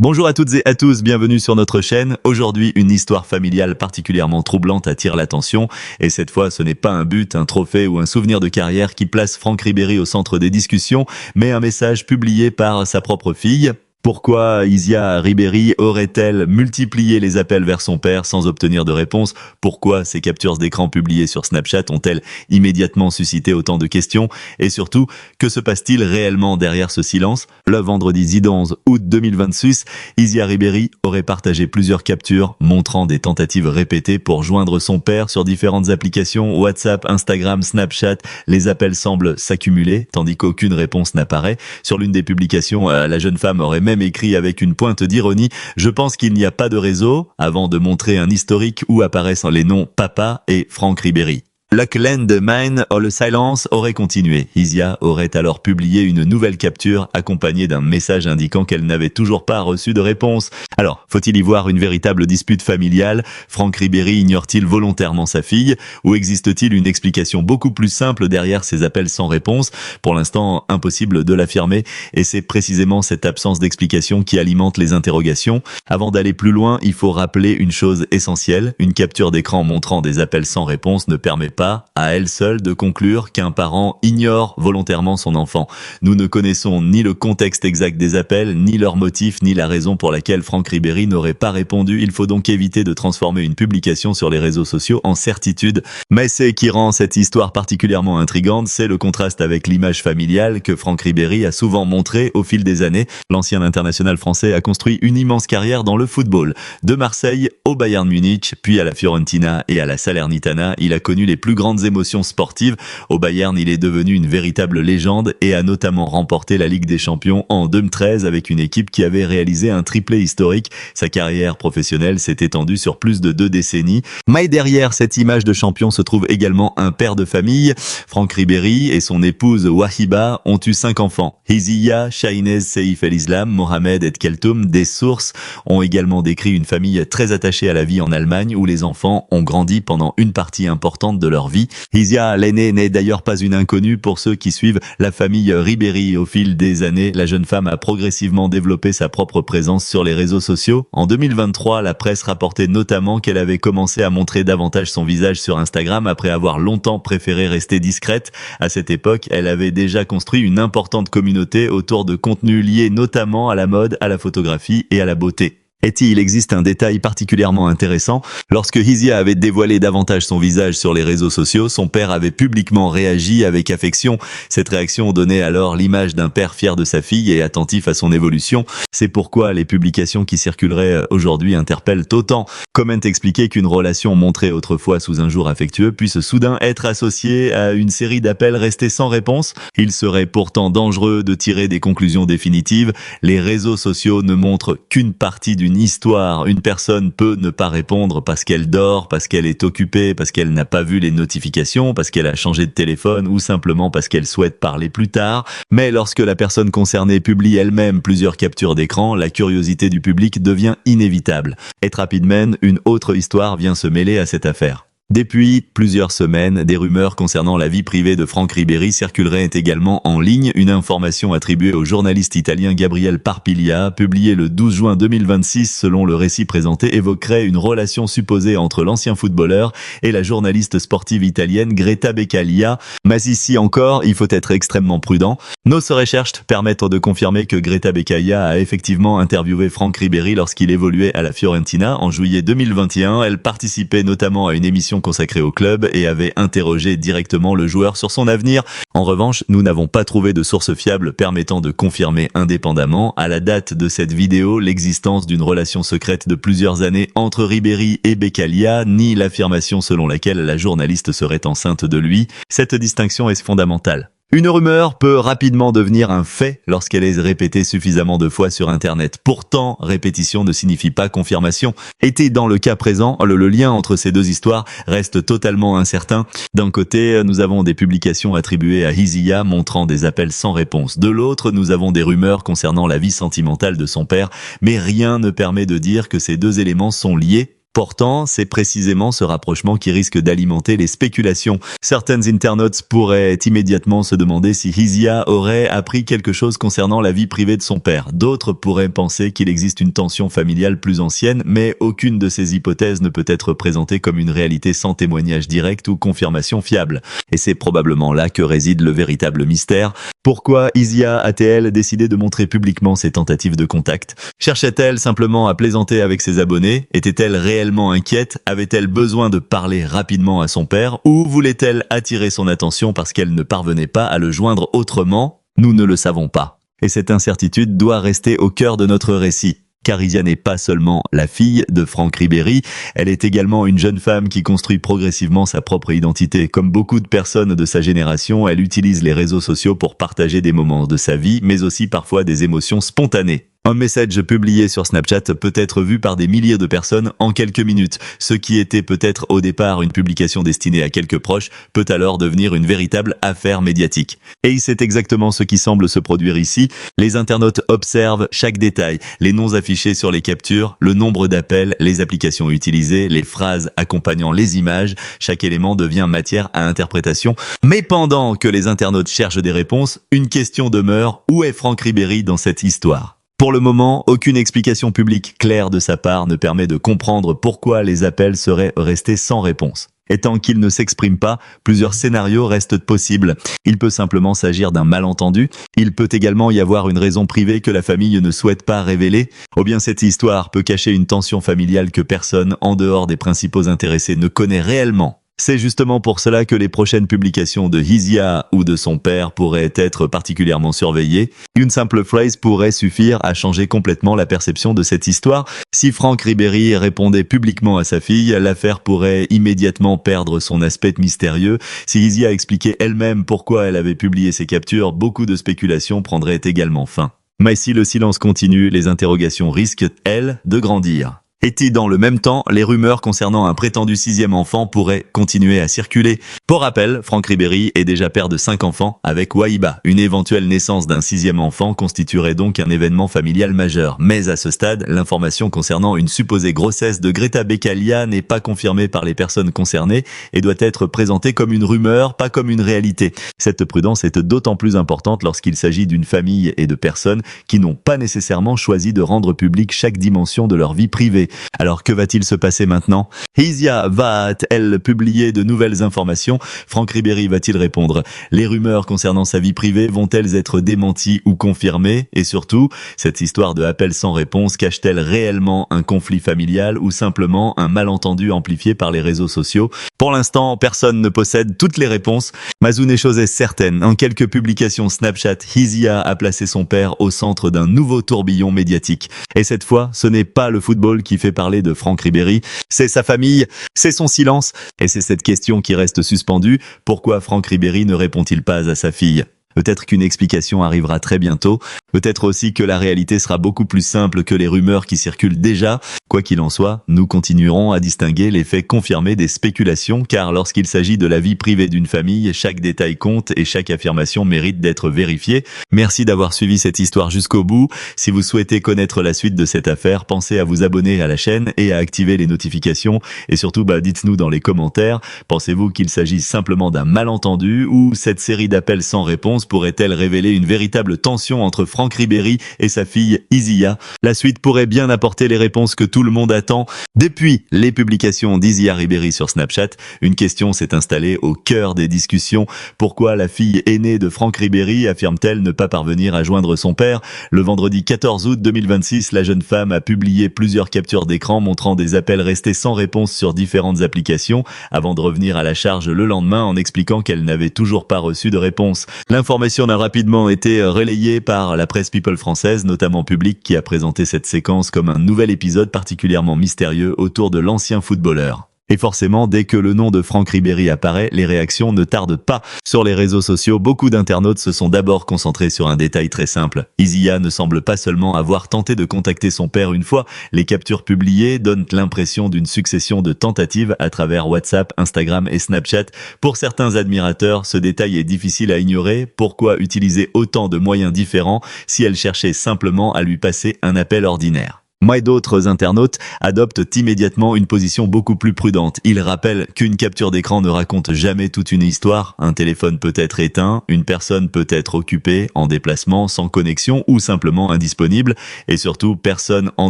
Bonjour à toutes et à tous, bienvenue sur notre chaîne. Aujourd'hui, une histoire familiale particulièrement troublante attire l'attention. Et cette fois, ce n'est pas un but, un trophée ou un souvenir de carrière qui place Franck Ribéry au centre des discussions, mais un message publié par sa propre fille. Pourquoi Isia Ribéry aurait-elle multiplié les appels vers son père sans obtenir de réponse? Pourquoi ces captures d'écran publiées sur Snapchat ont-elles immédiatement suscité autant de questions? Et surtout, que se passe-t-il réellement derrière ce silence? Le vendredi 11 août 2026, Isia Ribéry aurait partagé plusieurs captures montrant des tentatives répétées pour joindre son père sur différentes applications, WhatsApp, Instagram, Snapchat. Les appels semblent s'accumuler, tandis qu'aucune réponse n'apparaît. Sur l'une des publications, la jeune femme aurait même écrit avec une pointe d'ironie « Je pense qu'il n'y a pas de réseau » avant de montrer un historique où apparaissent les noms Papa et Franck Ribéry. La clan de Maine, le silence aurait continué. Isia aurait alors publié une nouvelle capture accompagnée d'un message indiquant qu'elle n'avait toujours pas reçu de réponse. Alors, faut-il y voir une véritable dispute familiale? Franck Ribéry ignore-t-il volontairement sa fille? Ou existe-t-il une explication beaucoup plus simple derrière ces appels sans réponse? Pour l'instant, impossible de l'affirmer, et c'est précisément cette absence d'explication qui alimente les interrogations. Avant d'aller plus loin, il faut rappeler une chose essentielle. Une capture d'écran montrant des appels sans réponse ne permet pas, à elle seule, de conclure qu'un parent ignore volontairement son enfant. Nous ne connaissons ni le contexte exact des appels, ni leur motif, ni la raison pour laquelle Franck Ribéry n'aurait pas répondu. Il faut donc éviter de transformer une publication sur les réseaux sociaux en certitude. Mais ce qui rend cette histoire particulièrement intrigante, c'est le contraste avec l'image familiale que Franck Ribéry a souvent montrée au fil des années. L'ancien international français a construit une immense carrière dans le football. De Marseille au Bayern Munich, puis à la Fiorentina et à la Salernitana, il a connu les plus grandes émotions sportives. Au Bayern, il est devenu une véritable légende et a notamment remporté la Ligue des Champions en 2013 avec une équipe qui avait réalisé un triplé historique. Sa carrière professionnelle s'est étendue sur plus de 2 décennies. Mais derrière cette image de champion se trouve également un père de famille. Franck Ribéry et son épouse Wahiba ont eu 5 enfants. Hizia, Shahinez Seif el-Islam, Mohamed et Keltoum, des sources, ont également décrit une famille très attachée à la vie en Allemagne où les enfants ont grandi pendant une partie importante de leur vie. Isia, l'aînée, n'est d'ailleurs pas une inconnue pour ceux qui suivent la famille Ribéry. Au fil des années, la jeune femme a progressivement développé sa propre présence sur les réseaux sociaux. En 2023, la presse rapportait notamment qu'elle avait commencé à montrer davantage son visage sur Instagram après avoir longtemps préféré rester discrète. À cette époque, elle avait déjà construit une importante communauté autour de contenus liés notamment à la mode, à la photographie et à la beauté. Et il existe un détail particulièrement intéressant. Lorsque Isia avait dévoilé davantage son visage sur les réseaux sociaux, son père avait publiquement réagi avec affection. Cette réaction donnait alors l'image d'un père fier de sa fille et attentif à son évolution. C'est pourquoi les publications qui circuleraient aujourd'hui interpellent autant. Comment expliquer qu'une relation montrée autrefois sous un jour affectueux puisse soudain être associée à une série d'appels restés sans réponse? Il serait pourtant dangereux de tirer des conclusions définitives. Les réseaux sociaux ne montrent qu'une partie d'une histoire. Une personne peut ne pas répondre parce qu'elle dort, parce qu'elle est occupée, parce qu'elle n'a pas vu les notifications, parce qu'elle a changé de téléphone ou simplement parce qu'elle souhaite parler plus tard. Mais lorsque la personne concernée publie elle-même plusieurs captures d'écran, la curiosité du public devient inévitable. Et rapidement, une autre histoire vient se mêler à cette affaire. Depuis plusieurs semaines, des rumeurs concernant la vie privée de Franck Ribéry circuleraient également en ligne. Une information attribuée au journaliste italien Gabriel Parpiglia, publiée le 12 juin 2026 selon le récit présenté, évoquerait une relation supposée entre l'ancien footballeur et la journaliste sportive italienne Greta Beccalia. Mais ici encore, il faut être extrêmement prudent. Nos recherches permettent de confirmer que Greta Beccalia a effectivement interviewé Franck Ribéry lorsqu'il évoluait à la Fiorentina en juillet 2021. Elle participait notamment à une émission consacrée au club et avait interrogé directement le joueur sur son avenir. En revanche, nous n'avons pas trouvé de source fiable permettant de confirmer indépendamment, à la date de cette vidéo, l'existence d'une relation secrète de plusieurs années entre Ribéry et Beccalia, ni l'affirmation selon laquelle la journaliste serait enceinte de lui. Cette distinction est fondamentale. Une rumeur peut rapidement devenir un fait lorsqu'elle est répétée suffisamment de fois sur Internet. Pourtant, répétition ne signifie pas confirmation. Et dans le cas présent, le lien entre ces deux histoires reste totalement incertain. D'un côté, nous avons des publications attribuées à Isia montrant des appels sans réponse. De l'autre, nous avons des rumeurs concernant la vie sentimentale de son père. Mais rien ne permet de dire que ces deux éléments sont liés. Pourtant, c'est précisément ce rapprochement qui risque d'alimenter les spéculations. Certaines internautes pourraient immédiatement se demander si Hizia aurait appris quelque chose concernant la vie privée de son père. D'autres pourraient penser qu'il existe une tension familiale plus ancienne, mais aucune de ces hypothèses ne peut être présentée comme une réalité sans témoignage direct ou confirmation fiable. Et c'est probablement là que réside le véritable mystère. Pourquoi Hizia a-t-elle décidé de montrer publiquement ses tentatives de contact? Cherchait-elle simplement à plaisanter avec ses abonnés? Était-elle réellement inquiète? Avait-elle besoin de parler rapidement à son père? Ou voulait-elle attirer son attention parce qu'elle ne parvenait pas à le joindre autrement? Nous ne le savons pas. Et cette incertitude doit rester au cœur de notre récit. Car Hizia n'est pas seulement la fille de Franck Ribéry, elle est également une jeune femme qui construit progressivement sa propre identité. Comme beaucoup de personnes de sa génération, elle utilise les réseaux sociaux pour partager des moments de sa vie, mais aussi parfois des émotions spontanées. Un message publié sur Snapchat peut être vu par des milliers de personnes en quelques minutes. Ce qui était peut-être au départ une publication destinée à quelques proches peut alors devenir une véritable affaire médiatique. Et c'est exactement ce qui semble se produire ici. Les internautes observent chaque détail, les noms affichés sur les captures, le nombre d'appels, les applications utilisées, les phrases accompagnant les images. Chaque élément devient matière à interprétation. Mais pendant que les internautes cherchent des réponses, une question demeure: où est Franck Ribéry dans cette histoire ? Pour le moment, aucune explication publique claire de sa part ne permet de comprendre pourquoi les appels seraient restés sans réponse. Et tant qu'il ne s'exprime pas, plusieurs scénarios restent possibles. Il peut simplement s'agir d'un malentendu, il peut également y avoir une raison privée que la famille ne souhaite pas révéler, ou bien cette histoire peut cacher une tension familiale que personne, en dehors des principaux intéressés, ne connaît réellement. C'est justement pour cela que les prochaines publications de Hizia ou de son père pourraient être particulièrement surveillées. Une simple phrase pourrait suffire à changer complètement la perception de cette histoire. Si Franck Ribéry répondait publiquement à sa fille, l'affaire pourrait immédiatement perdre son aspect mystérieux. Si Hizia expliquait elle-même pourquoi elle avait publié ces captures, beaucoup de spéculations prendraient également fin. Mais si le silence continue, les interrogations risquent, elles, de grandir. Et dans le même temps, les rumeurs concernant un prétendu 6e enfant pourraient continuer à circuler. Pour rappel, Franck Ribéry est déjà père de 5 enfants avec Wahiba. Une éventuelle naissance d'un 6e enfant constituerait donc un événement familial majeur. Mais à ce stade, l'information concernant une supposée grossesse de Greta Beccalia n'est pas confirmée par les personnes concernées et doit être présentée comme une rumeur, pas comme une réalité. Cette prudence est d'autant plus importante lorsqu'il s'agit d'une famille et de personnes qui n'ont pas nécessairement choisi de rendre publique chaque dimension de leur vie privée. Alors que va-t-il se passer maintenant? Hizia va-t-elle publier de nouvelles informations? Franck Ribéry va-t-il répondre? Les rumeurs concernant sa vie privée vont-elles être démenties ou confirmées? Et surtout, cette histoire de appel sans réponse cache-t-elle réellement un conflit familial ou simplement un malentendu amplifié par les réseaux sociaux? Pour l'instant, personne ne possède toutes les réponses. Mais une chose est certaine, en quelques publications Snapchat, Hizia a placé son père au centre d'un nouveau tourbillon médiatique. Et cette fois, ce n'est pas le football qui fait parler de Franck Ribéry, c'est sa famille, c'est son silence, et c'est cette question qui reste suspendue: pourquoi Franck Ribéry ne répond-il pas à sa fille? Peut-être qu'une explication arrivera très bientôt, peut-être aussi que la réalité sera beaucoup plus simple que les rumeurs qui circulent déjà. Quoi qu'il en soit, nous continuerons à distinguer les faits confirmés des spéculations, car lorsqu'il s'agit de la vie privée d'une famille, chaque détail compte et chaque affirmation mérite d'être vérifiée. Merci d'avoir suivi cette histoire jusqu'au bout. Si vous souhaitez connaître la suite de cette affaire, pensez à vous abonner à la chaîne et à activer les notifications. Et surtout, dites-nous dans les commentaires, pensez-vous qu'il s'agit simplement d'un malentendu ou cette série d'appels sans réponse pourrait-elle révéler une véritable tension entre Franck Ribéry et sa fille Hizia? La suite pourrait bien apporter les réponses que tout le monde attend. Depuis les publications d'Hizia Ribéry sur Snapchat, une question s'est installée au cœur des discussions. Pourquoi la fille aînée de Franck Ribéry affirme-t-elle ne pas parvenir à joindre son père? Le vendredi 14 août 2026, la jeune femme a publié plusieurs captures d'écran montrant des appels restés sans réponse sur différentes applications, avant de revenir à la charge le lendemain en expliquant qu'elle n'avait toujours pas reçu de réponse. L'information a rapidement été relayée par la presse people française, notamment Public, qui a présenté cette séquence comme un nouvel épisode particulièrement mystérieux autour de l'ancien footballeur. Et forcément, dès que le nom de Franck Ribéry apparaît, les réactions ne tardent pas. Sur les réseaux sociaux, beaucoup d'internautes se sont d'abord concentrés sur un détail très simple. Hizia ne semble pas seulement avoir tenté de contacter son père une fois, les captures publiées donnent l'impression d'une succession de tentatives à travers WhatsApp, Instagram et Snapchat. Pour certains admirateurs, ce détail est difficile à ignorer. Pourquoi utiliser autant de moyens différents si elle cherchait simplement à lui passer un appel ordinaire? Mais d'autres internautes adoptent immédiatement une position beaucoup plus prudente. Ils rappellent qu'une capture d'écran ne raconte jamais toute une histoire. Un téléphone peut être éteint, une personne peut être occupée, en déplacement, sans connexion ou simplement indisponible. Et surtout, personne en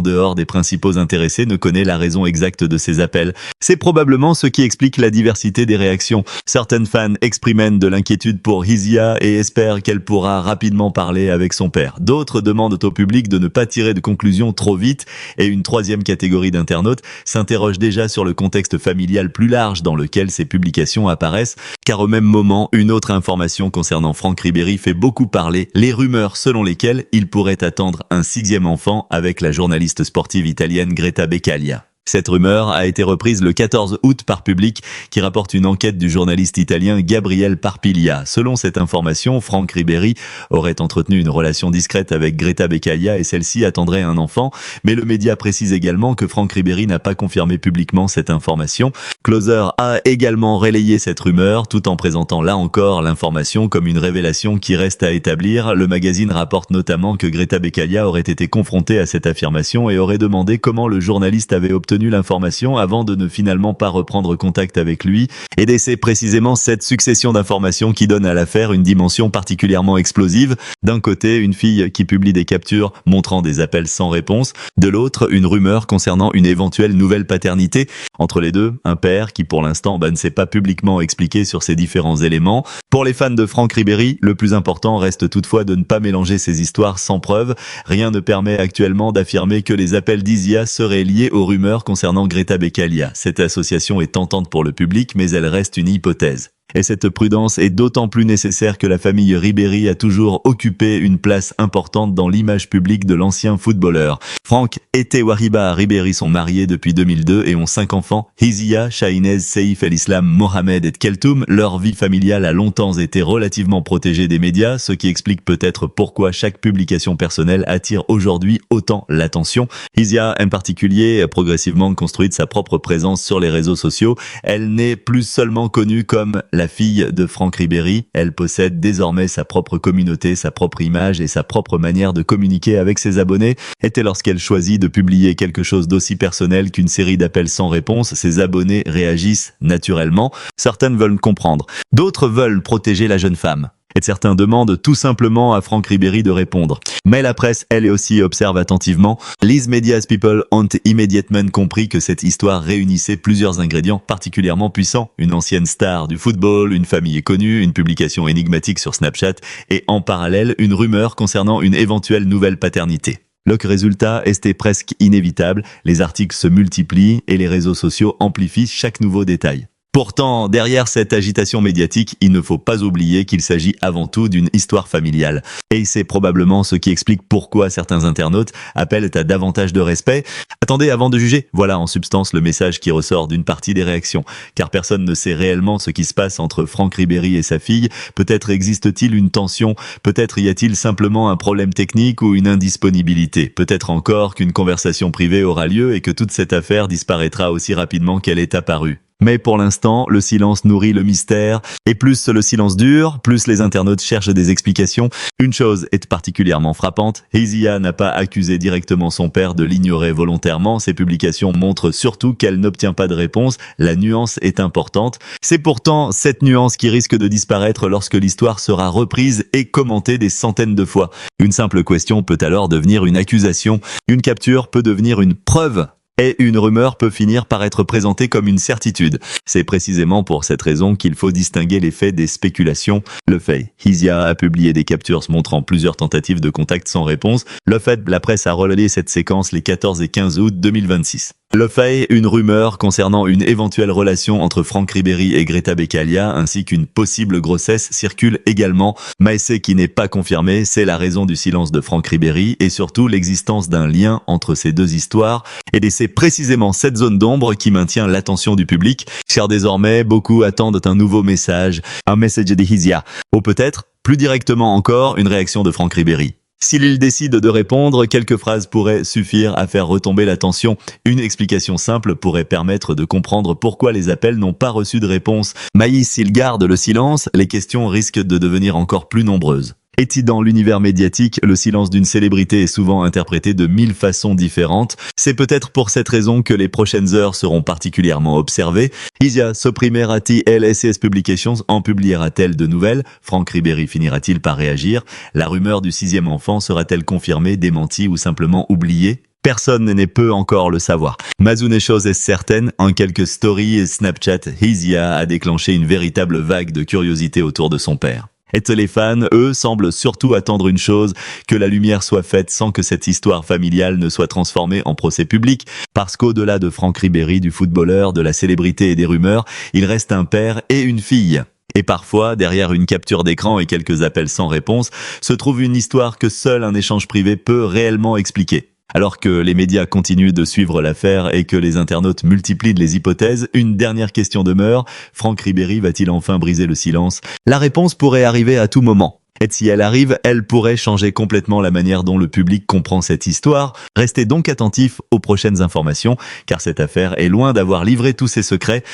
dehors des principaux intéressés ne connaît la raison exacte de ces appels. C'est probablement ce qui explique la diversité des réactions. Certaines fans expriment de l'inquiétude pour Hizia et espèrent qu'elle pourra rapidement parler avec son père. D'autres demandent au public de ne pas tirer de conclusions trop vite. Et une troisième catégorie d'internautes s'interroge déjà sur le contexte familial plus large dans lequel ces publications apparaissent, car au même moment, une autre information concernant Franck Ribéry fait beaucoup parler, les rumeurs selon lesquelles il pourrait attendre un 6e enfant avec la journaliste sportive italienne Greta Beccalia. Cette rumeur a été reprise le 14 août par Public, qui rapporte une enquête du journaliste italien Gabriel Parpiglia. Selon cette information, Franck Ribéry aurait entretenu une relation discrète avec Greta Beccalia et celle-ci attendrait un enfant, mais le média précise également que Franck Ribéry n'a pas confirmé publiquement cette information. Closer a également relayé cette rumeur, tout en présentant là encore l'information comme une révélation qui reste à établir. Le magazine rapporte notamment que Greta Beccalia aurait été confrontée à cette affirmation et aurait demandé comment le journaliste avait obtenu l'information avant de ne finalement pas reprendre contact avec lui. Et c'est précisément cette succession d'informations qui donne à l'affaire une dimension particulièrement explosive. D'un côté, une fille qui publie des captures montrant des appels sans réponse. De l'autre, une rumeur concernant une éventuelle nouvelle paternité. Entre les deux, un père qui pour l'instant ne s'est pas publiquement expliqué sur ces différents éléments. Pour les fans de Franck Ribéry, le plus important reste toutefois de ne pas mélanger ces histoires sans preuve. Rien ne permet actuellement d'affirmer que les appels d'Hizia seraient liés aux rumeurs concernant Greta Beccalia. Cette association est tentante pour le public, mais elle reste une hypothèse. Et cette prudence est d'autant plus nécessaire que la famille Ribéry a toujours occupé une place importante dans l'image publique de l'ancien footballeur. Franck et Tewariba Ribéry sont mariés depuis 2002 et ont 5 enfants. Hizia, Shahinez, Seif el-Islam, Mohamed et Keltoum. Leur vie familiale a longtemps été relativement protégée des médias, ce qui explique peut-être pourquoi chaque publication personnelle attire aujourd'hui autant l'attention. Hizia, en particulier, a progressivement construit sa propre présence sur les réseaux sociaux. Elle n'est plus seulement connue comme la fille de Franck Ribéry, elle possède désormais sa propre communauté, sa propre image et sa propre manière de communiquer avec ses abonnés. Et lorsqu'elle choisit de publier quelque chose d'aussi personnel qu'une série d'appels sans réponse, ses abonnés réagissent naturellement. Certaines veulent comprendre, d'autres veulent protéger la jeune femme. Et certains demandent tout simplement à Franck Ribéry de répondre. Mais la presse, elle aussi, observe attentivement. Les media's people ont immédiatement compris que cette histoire réunissait plusieurs ingrédients particulièrement puissants. Une ancienne star du football, une famille connue, une publication énigmatique sur Snapchat et en parallèle, une rumeur concernant une éventuelle nouvelle paternité. Le résultat était presque inévitable. Les articles se multiplient et les réseaux sociaux amplifient chaque nouveau détail. Pourtant, derrière cette agitation médiatique, il ne faut pas oublier qu'il s'agit avant tout d'une histoire familiale. Et c'est probablement ce qui explique pourquoi certains internautes appellent à davantage de respect. Attendez avant de juger, voilà en substance le message qui ressort d'une partie des réactions. Car personne ne sait réellement ce qui se passe entre Franck Ribéry et sa fille. Peut-être existe-t-il une tension, peut-être y a-t-il simplement un problème technique ou une indisponibilité. Peut-être encore qu'une conversation privée aura lieu et que toute cette affaire disparaîtra aussi rapidement qu'elle est apparue. Mais pour l'instant, le silence nourrit le mystère, et plus le silence dure, plus les internautes cherchent des explications. Une chose est particulièrement frappante, Hizia n'a pas accusé directement son père de l'ignorer volontairement, ses publications montrent surtout qu'elle n'obtient pas de réponse, la nuance est importante. C'est pourtant cette nuance qui risque de disparaître lorsque l'histoire sera reprise et commentée des centaines de fois. Une simple question peut alors devenir une accusation, une capture peut devenir une preuve. Et une rumeur peut finir par être présentée comme une certitude. C'est précisément pour cette raison qu'il faut distinguer les faits des spéculations. Le fait, Hizia a publié des captures montrant plusieurs tentatives de contact sans réponse. Le fait, la presse a relayé cette séquence les 14 et 15 août 2026. Le fait, une rumeur concernant une éventuelle relation entre Franck Ribéry et Greta Beccalia ainsi qu'une possible grossesse circule également. Mais ce qui n'est pas confirmé, c'est la raison du silence de Franck Ribéry et surtout l'existence d'un lien entre ces deux histoires. Et c'est précisément cette zone d'ombre qui maintient l'attention du public, car désormais, beaucoup attendent un nouveau message, un message de Hizia, ou peut-être, plus directement encore, une réaction de Franck Ribéry. S'il décide de répondre, quelques phrases pourraient suffire à faire retomber la tension. Une explication simple pourrait permettre de comprendre pourquoi les appels n'ont pas reçu de réponse. Mais s'il garde le silence, les questions risquent de devenir encore plus nombreuses. Et si dans l'univers médiatique, le silence d'une célébrité est souvent interprété de 1000 façons différentes, c'est peut-être pour cette raison que les prochaines heures seront particulièrement observées. Isia sopprimerati LSS Publications en publiera-t-elle de nouvelles? Franck Ribéry finira-t-il par réagir? La rumeur du 6e enfant sera-t-elle confirmée, démentie ou simplement oubliée? Personne n'est peut encore le savoir. Mais une chose est certaine, en quelques stories et Snapchat, Isia a déclenché une véritable vague de curiosité autour de son père. Et les fans, eux, semblent surtout attendre une chose, que la lumière soit faite sans que cette histoire familiale ne soit transformée en procès public. Parce qu'au-delà de Franck Ribéry, du footballeur, de la célébrité et des rumeurs, il reste un père et une fille. Et parfois, derrière une capture d'écran et quelques appels sans réponse, se trouve une histoire que seul un échange privé peut réellement expliquer. Alors que les médias continuent de suivre l'affaire et que les internautes multiplient les hypothèses, une dernière question demeure. Franck Ribéry va-t-il enfin briser le silence? La réponse pourrait arriver à tout moment. Et si elle arrive, elle pourrait changer complètement la manière dont le public comprend cette histoire. Restez donc attentifs aux prochaines informations, car cette affaire est loin d'avoir livré tous ses secrets.